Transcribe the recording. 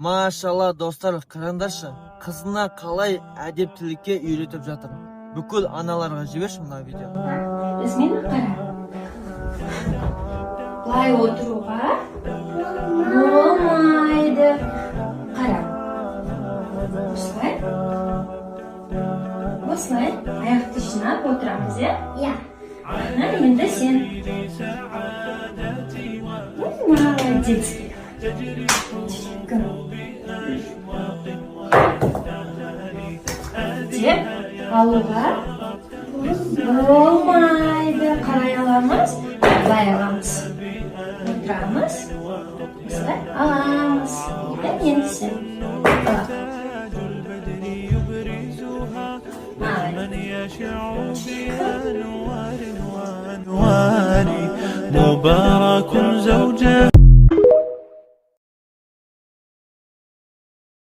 Maşallah dostlar, qarandaşı. Qizini qalay adabtilikka uyretib жатыр. Бүкіл аналарға жіберші мына видео. Өзмені қара. Былай отыруға болмайды. Қара. Осылай. Осылай. Аяқты жинап отырамыз, иә? Иә. Ана, енді сен. Молодец. Деп алуға болмайды. Қарай аламыз, былай аламыз. Отырамыз, осылай аламыз. Енді сен. مبارك زوجها